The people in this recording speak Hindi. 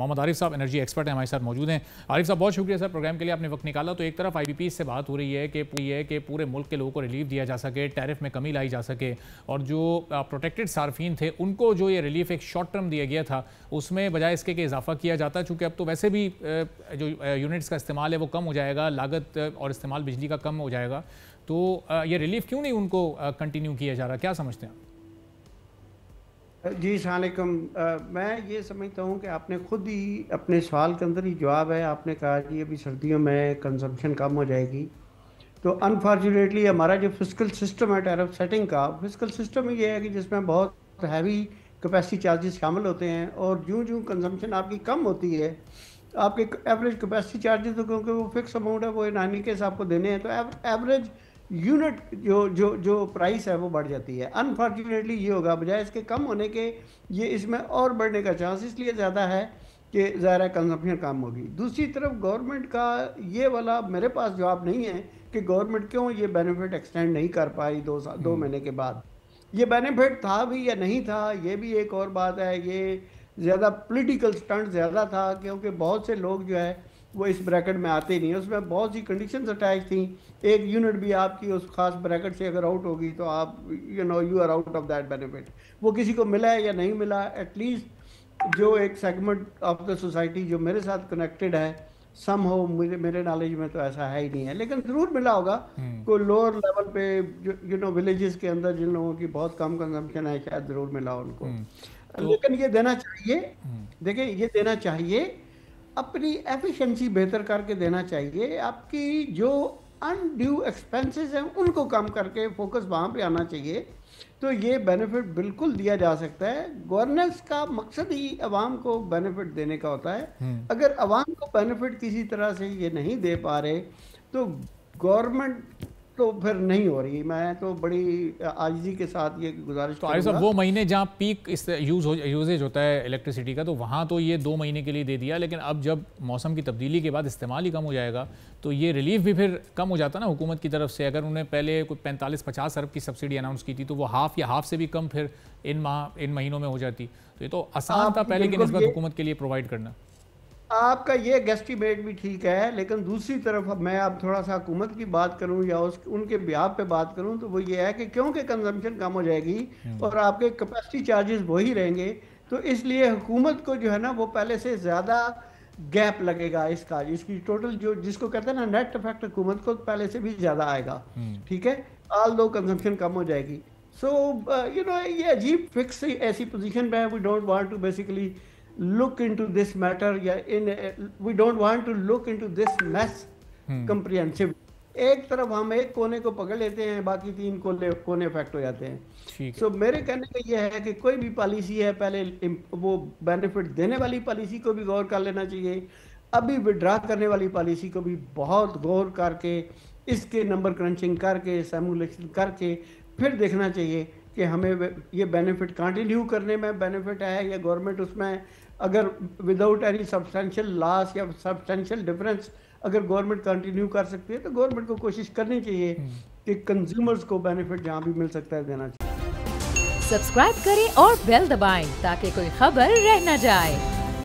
मोहम्मद आरिफ साहब एनर्जी एक्सपर्ट हैं, हमारे साथ मौजूद हैं। आरिफ साहब बहुत शुक्रिया सर प्रोग्राम के लिए, आपने वक्त निकाला। तो एक तरफ IPPs से बात हो रही है कि पूरे मुल्क के लोगों को रिलीफ दिया जा सके, टैरिफ में कमी लाई जा सके, और जो प्रोटेक्टेड सार्फिन थे उनको जो ये रिलीफ एक शॉर्ट टर्म दिया गया था उसमें बजाय इसके कि इजाफा किया जाता, चूँकि अब तो वैसे भी जो यूनिट्स का इस्तेमाल है वो कम हो जाएगा, लागत और इस्तेमाल बिजली का कम हो जाएगा, तो ये रिलीफ क्यों नहीं उनको कंटिन्यू किया जा रहा, क्या समझते हैं? जी अस्सलामुअलैकुम। मैं ये समझता हूँ कि आपने खुद ही अपने सवाल के अंदर ही जवाब है। आपने कहा कि अभी सर्दियों में कंजम्पशन कम हो जाएगी, तो अनफॉर्चुनेटली हमारा जो फिजिकल सिस्टम है टैरिफ सेटिंग का, फिजिकल सिस्टम ये है कि जिसमें बहुत हैवी कैपेसिटी चार्जेस शामिल होते हैं, और जूँ जूँ कंजम्पशन आपकी कम होती है, आपके एवरेज कैपेसिटी चार्जेस, तो क्योंकि वो फिक्स अमाउंट है, वो इन एनी केस आपको देने हैं, तो एवरेज यूनिट जो जो जो प्राइस है वो बढ़ जाती है। अनफॉर्चुनेटली ये होगा, बजाय इसके कम होने के ये इसमें और बढ़ने का चांस इसलिए ज़्यादा है कि ज़ाहिर है कंजम्पशन कम होगी। दूसरी तरफ गवर्नमेंट का ये वाला मेरे पास जवाब नहीं है कि गवर्नमेंट क्यों ये बेनिफिट एक्सटेंड नहीं कर पाई 2 महीने के बाद। ये बेनिफिट था भी या नहीं था, ये भी एक और बात है। ये ज़्यादा पॉलिटिकल स्टंट ज़्यादा था, क्योंकि बहुत से लोग जो है वो इस ब्रैकेट में आते नहीं। उसमें बहुत सी कंडीशंस अटैच थी। एक यूनिट भी आपकी उस खास ब्रैकेट से अगर आउट होगी तो आप you are out of that benefit. वो किसी को मिला है या नहीं मिला, एटलीस्ट जो एक सेगमेंट ऑफ द सोसाइटी जो मेरे साथ कनेक्टेड है, सम हो, मेरे नॉलेज में तो ऐसा है ही नहीं है, लेकिन ज़रूर मिला होगा कोई लोअर लेवल पे जो विलेजेस के अंदर जिन लोगों की बहुत कम कंजम्पशन है, शायद ज़रूर मिला उनको। लेकिन ये देना चाहिए, देखिए ये देना चाहिए, अपनी एफिशिएंसी बेहतर करके देना चाहिए। आपकी जो अनड्यू एक्सपेंसेस हैं उनको कम करके फोकस वहाँ पे आना चाहिए, तो ये बेनिफिट बिल्कुल दिया जा सकता है। गवर्नेंस का मकसद ही अवाम को बेनिफिट देने का होता है। अगर अवाम को बेनिफिट किसी तरह से ये नहीं दे पा रहे तो गवर्नमेंट तो फिर नहीं हो रही। मैं तो बड़ी आजिज़ी के साथ ये गुजारिश तो आरिफ साहब, वो महीने जहाँ पीक इस यूजेज होता है इलेक्ट्रिसिटी का, तो वहाँ तो ये 2 महीने के लिए दे दिया, लेकिन अब जब मौसम की तब्दीली के बाद इस्तेमाल ही कम हो जाएगा तो ये रिलीफ भी फिर कम हो जाता ना हुकूमत की तरफ से। अगर उन्हें पहले कोई 45-50 अरब की सब्सिडी अनाउंस की थी तो वो हाफ या हाफ से भी कम फिर इन महीनों में हो जाती। तो ये तो आसान था पहले की निस्बत हुकूमत के लिए प्रोवाइड करना। आपका ये गेस्टिमेट भी ठीक है, लेकिन दूसरी तरफ मैं अब थोड़ा सा हुकूमत की बात करूं या उनके बिहाफ पे बात करूं, तो वो ये है कि क्योंकि कंजम्पशन कम हो जाएगी और आपके कैपेसिटी चार्जेस वही रहेंगे, तो इसलिए हुकूमत को जो है ना वो पहले से ज़्यादा गैप लगेगा इसकी टोटल जो जिसको कहते हैं ना नेट इफेक्ट, हुकूमत को पहले से भी ज़्यादा आएगा। ठीक है, ऑल दो कंजम्पशन कम हो जाएगी। सो ये अजीब फिक्स ऐसी पोजीशन पे है। We don't want to basically look into this matter, we don't want to look into this mess comprehensively. एक तरफ हम एक कोने को पकड़ लेते हैं, बाकी 3 कोने इफेक्ट हो जाते हैं। सो मेरे कहने का ये है कि कोई भी पॉलिसी है, पहले वो बेनिफिट देने वाली पॉलिसी को भी गौर कर लेना चाहिए, अभी विड्रा करने वाली पॉलिसी को भी बहुत गौर करके, इसके नंबर क्रंचिंग करके, सिमुलेशन करके फिर देखना चाहिए कि हमें ये बेनिफिट कंटिन्यू करने में बेनिफिट है या गवर्नमेंट उसमें अगर विदाउट एनी सब्सटेंशियल लॉस या सब्सटेंशियल डिफरेंस अगर गवर्नमेंट कंटिन्यू कर सकती है, तो गवर्नमेंट को कोशिश करनी चाहिए कि कंज्यूमर्स को बेनिफिट जहां भी मिल सकता है देना चाहिए। सब्सक्राइब करें और बेल दबाएं ताकि कोई खबर रह न जाए।